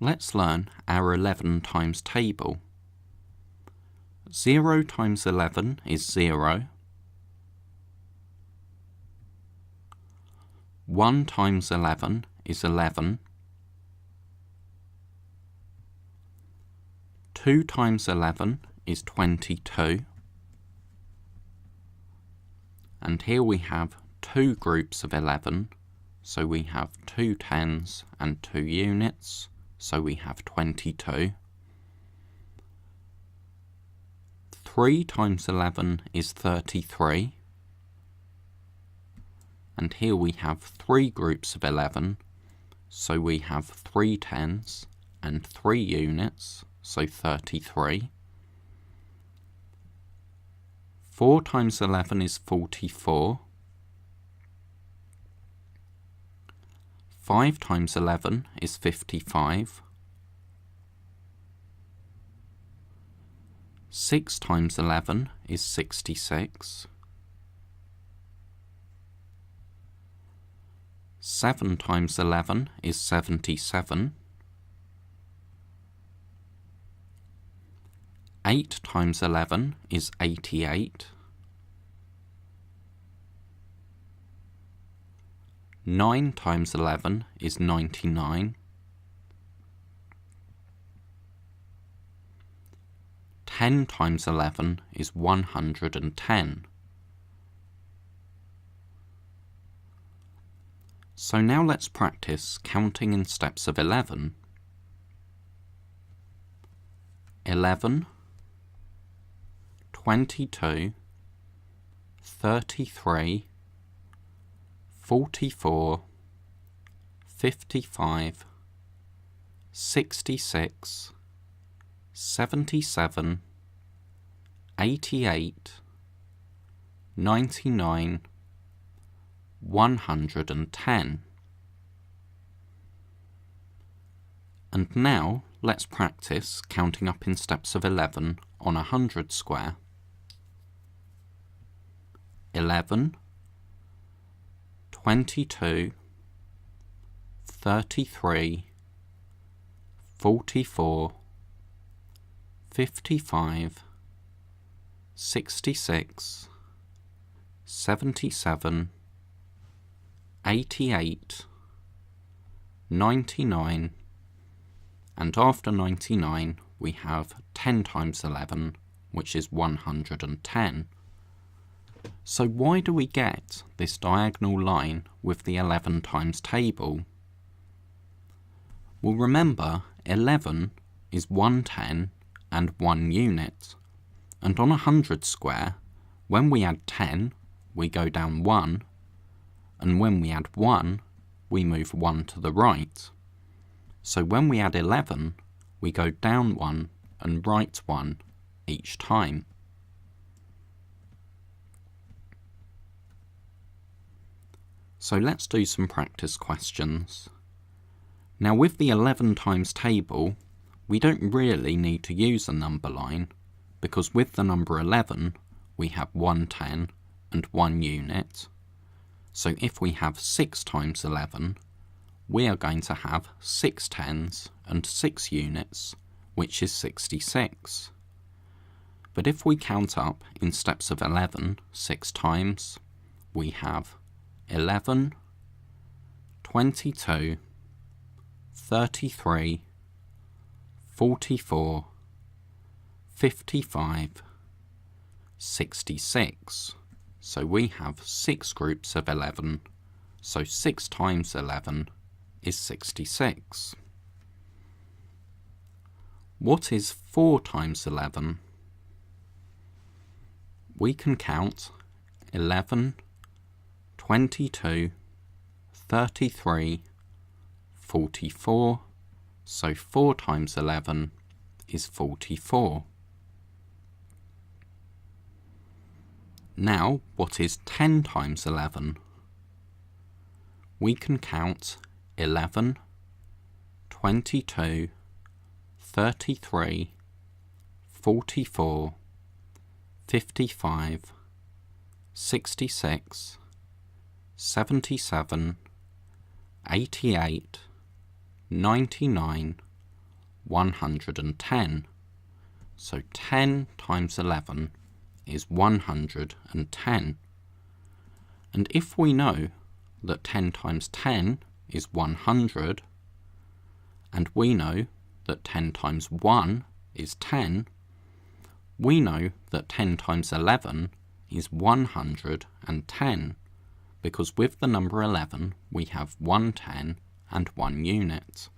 Let's learn our 11 times table. 0 times 11 is 0. 1 times 11 is 11. 2 times 11 is 22. And here we have two groups of 11, so we have 2 tens and 2 units, so we have 22. 3 times 11 is 33. And here we have 3 groups of 11, so we have 3 tens and 3 units, so 33. 4 times 11 is 44. 5 times 11 is 55. 6 times 11 is 66. 7 times 11 is 77. 8 times 11 is 88. 9 times 11 is 99. 10 times 11 is 110. So now let's practice counting in steps of 11. 11, 22, 33, 44, 55, 66, 77, 88, 99, 110. And now let's practice counting up in steps of 11 on 100 square. 11, 22, 33, 44, 55, 66, 77, 88, 99, and after 99 we have 10 times 11, which is 110. So why do we get this diagonal line with the 11 times table? Well, remember, 11 is 1 10 and 1 unit, and on 100 square, when we add 10, we go down 1, and when we add 1, we move 1 to the right. So when we add 11, we go down 1 and right 1 each time. So let's do some practice questions. Now with the 11 times table, we don't really need to use a number line, because with the number 11, we have 1 10 and 1 unit. So if we have 6 times 11, we are going to have 6 tens and 6 units, which is 66. But if we count up in steps of 11 6 times, we have 11, 22, 33, 44, 55, 66. So we have 6 groups of 11, so 6 times 11 is 66. What is 4 times 11? We can count 11, 22, 33, 44, so 4 times 11 is 44. Now, what is 10 times 11? We can count 11, 22, 33, 44, 55, 66, 77, 88, 99, 110. So 10 times 11 is 110. And if we know that 10 times 10 is 100, and we know that 10 times 1 is 10, we know that 10 times 11 is 110, because with the number 11 we have 1 10 and 1 unit.